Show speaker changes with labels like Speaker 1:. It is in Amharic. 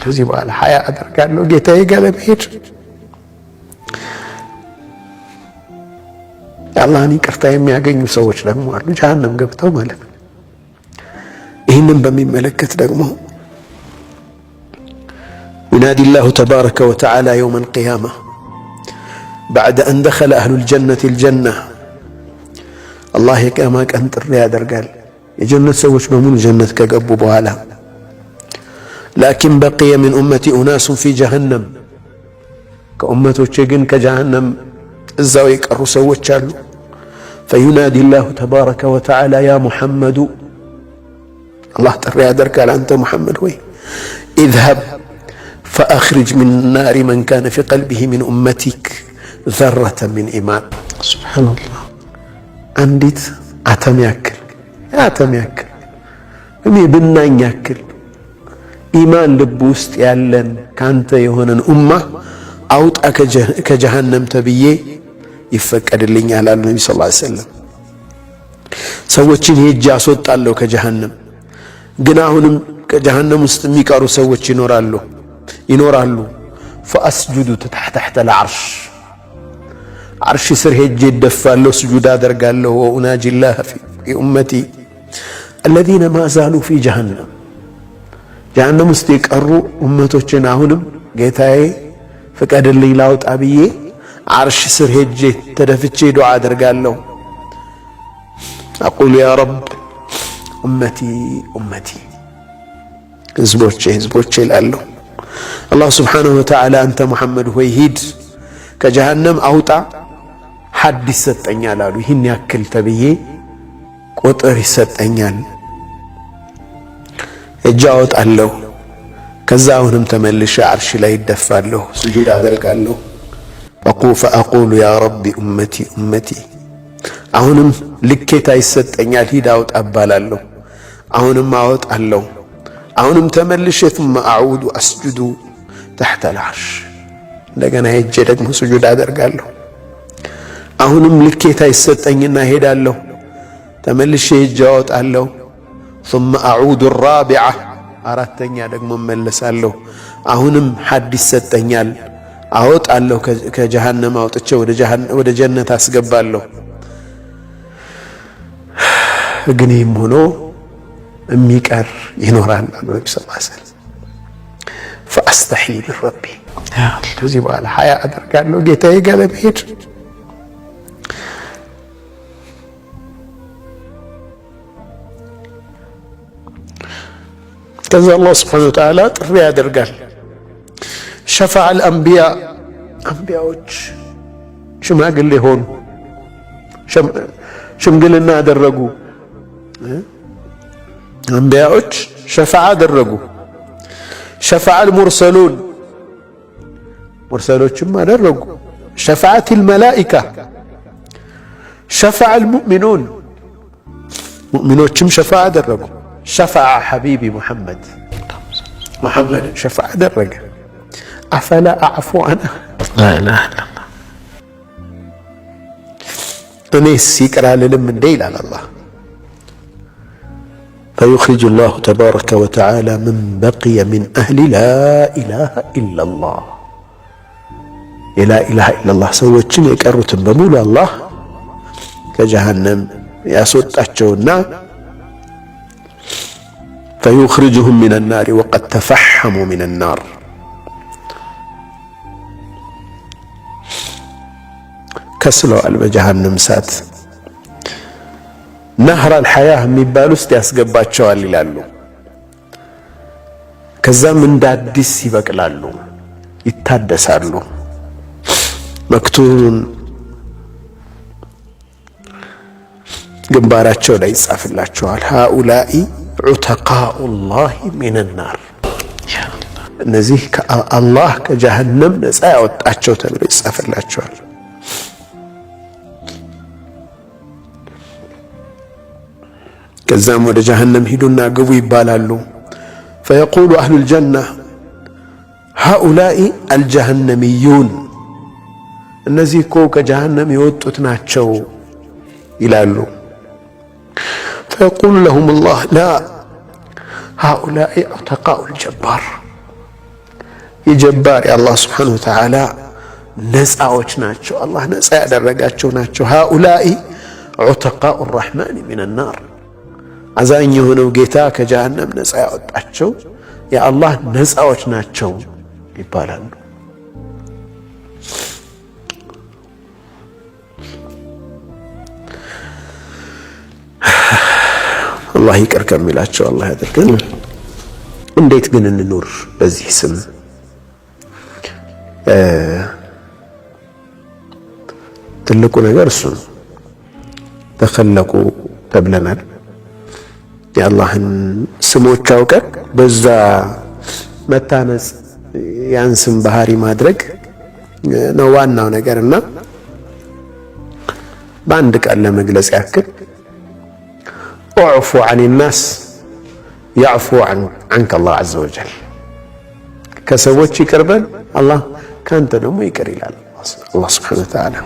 Speaker 1: ከዚህ በኋላ ሀያ አደርጋለሁ ጌታዬ ጋር ለመሄድ የአላህን ይቅርታ የሚያገኙ ሰዎች ደግሞ አሉ፣ ጀሃነም ገብተው ማለት ነው። ይህንን በሚመለከት ደግሞ ينادي الله تبارك وتعالى يوم القيامة بعد أن دخل أهل الجنة الجنة الله يكما كأنت الرياض قال የጀነት ሰዎች በሙሉ ጀነት ከገቡ በኋላ لكن بقي من أمتي أناس في جهنم ከኡመቶቼ ግን ከጀሃነም እዛው የቀሩ ሰዎች አሉ فينادي الله تبارك وتعالى يا محمد الله ጥሪ ያደርጋል አንተ ሙሐመድ ሆይ اذهب فأخرج من النار من كان في قلبه من أمتك ذرة من إيمان سبحان الله አንዲት አተም ያክል ብናኝ ያክል ኢማን ልብ ውስጥ ያለን ካንተ የሆነን ኡማ አውጣ ከጀሃነም ተብዬ ይፈቀድልኛል አሉ ነብዩ ሰለላሁ ዐለይሂ ወሰለም። ሰዎችን ሄጄ አስወጣለሁ ከጀሃነም፣ ግን አሁንም ከጀሃነም ውስጥ የሚቀሩ ሰዎች ይኖራሉ። فأسجد تحت العرش عرش ስር ሄጄ እደፋለሁ፣ ስጁድ አደርጋለሁ። وأناجي الله في أمتي الذين ما زالوا في جهنم ውስጥ የቀሩ ኡመቶችን አሁንም ጌታዬ ፍቀድልኝ ላውጣ ብዬ عرش ስር ሄጄ ተደፍቼ ዱዓ አደርጋለሁ። أقول يا رب أمتي ህዝቦቼ እላለሁ። አላህ ስብሓነሁ ወተዓላ አንተ ሙሐመድ ሆይ ሂድ ከጀሃነም አውጣ ሐድ ይሰጠኛል አሉ። ይህን ያክል ተብዬ ቁጥር ይሰጠኛል፣ እጅ አወጣለሁ። ከዛ አሁንም ተመልሼ ዓርሽ ላይ ይደፋለሁ፣ ስጁድ አደርጋለሁ። ፈአቁሉ ያ ረቢ ኡመቲ አሁንም ልኬታ ይሰጠኛል፣ ሂድ አውጣ እባላለሁ። አሁንም አወጣለሁ። አሁንም ተመልሼ ثم أعود أسجد تحت العرش እንደገና ሄጄ ደግሞ ስጁድ አደርጋለሁ። አሁንም ልኬታ ይሰጠኝና ሄዳለሁ፣ ተመልሼ ሄጄ አወጣለሁ። ثم أعود الرابعة አራተኛ ደግሞ እመለሳለሁ። አሁንም ሐድ ይሰጠኛል፣ አወጣለሁ። ከጀሃነም አውጥቼ ወደ ጀነት አስገባለሁ። ግን ይህም ሆኖ የሚቀር ይኖራል አሉ ነብዩ ሰለላሁ ዐለይሂ ወሰለም። فأستحي من ربي ከዚህ በኋላ ሀያ አደርጋለሁ ጌታዬ ጋር ለመሄድ ከዛ አላህ ሱብሓነሁ ወተዓላ ጥሪ ያደርጋል። ሸፈዐ አልአንቢያ አንቢያዎች ሽማግሌ ሆኑ፣ ሽምግልና አደረጉ። አንቢያዎች ሸፈዓ አደረጉ። ሸፈዐ አልሙርሰሉን ሙርሰሎችም አደረጉ። ሸፈዐት አልመላኢካ ሸፈዐ አልሙእሚኑን ሙእሚኖችም ሸፈዓ አደረጉ። ሸፈዐ ሐቢቢ ሙሐመድ ሸፈዓ አደረገ። አፈላ አዕፉ አና ላኢላሃ ኢለላህ እኔስ ይቅር አልልም እንዴ ይላል አላህ። فيخرج الله تبارك وتعالى من بقي من أهل لا إله إلا الله لا إله إلا الله سوتشن يقرتن بمولى الله كجهنم ياسوطاچونا فيخرجهم من النار وقد تفحموا من النار كسلوا البجهنم سات نهر الحياة የሚባል ውስጥ ያስገባቸዋል ይላሉ። ከዛም እንደ አዲስ ይበቅላሉ፣ ይታደሳሉ። መክቱን ግንባራቸው ላይ ይጻፍላቸዋል። ሃኡላኢ ዑተቃኡላሂ ሚነናር እነዚህ ከአላህ ከጀሃነም ነፃ ያወጣቸው ተብሎ ይጻፍላቸዋል። ከዛም ወደ ጀሃነም ሂዱና ግቡ ይባላሉ። فيقول أهل الجنة هؤلاء الجهنميون እነዚህ እኮ ከጀሃነም የወጡት ናቸው ይላሉ። فيقول لهم الله لا هؤلاء عتقاء الجبار የጀባር የአላህ ስብሓነሁ ወተዓላ ነፃዎች ናቸው። አላህ ነፃ ያደረጋቸው ናቸው። ሃኡላኢ ዑተቃኡ ረሕማን ሚነ ናር አዛኝ የሆነው ጌታ ከጀሃነም ነፃ ያወጣቸው የአላህ ነፃዎች ናቸው ይባላሉ። አላህ ይቅር ከሚላቸው አላህ ያድርገን። እንዴት ግን እንኑር በዚህ ስም? ትልቁ ነገር እሱ ነው። ተኸለቁ ተብለናል። የአላህን ስሞች አውቀን በዛ መታነጽ ያን ስም ባህሪ ማድረግ ነው ዋናው ነገርና በአንድ ቃል ለመግለጽ ያክል اعفو عن الناس يعفو عنك الله عز وجل ከሰዎች ይቅርበል አላህ ካንተ ደግሞ ይቅር ይላል አላህ Subhanahu Wa Ta'ala።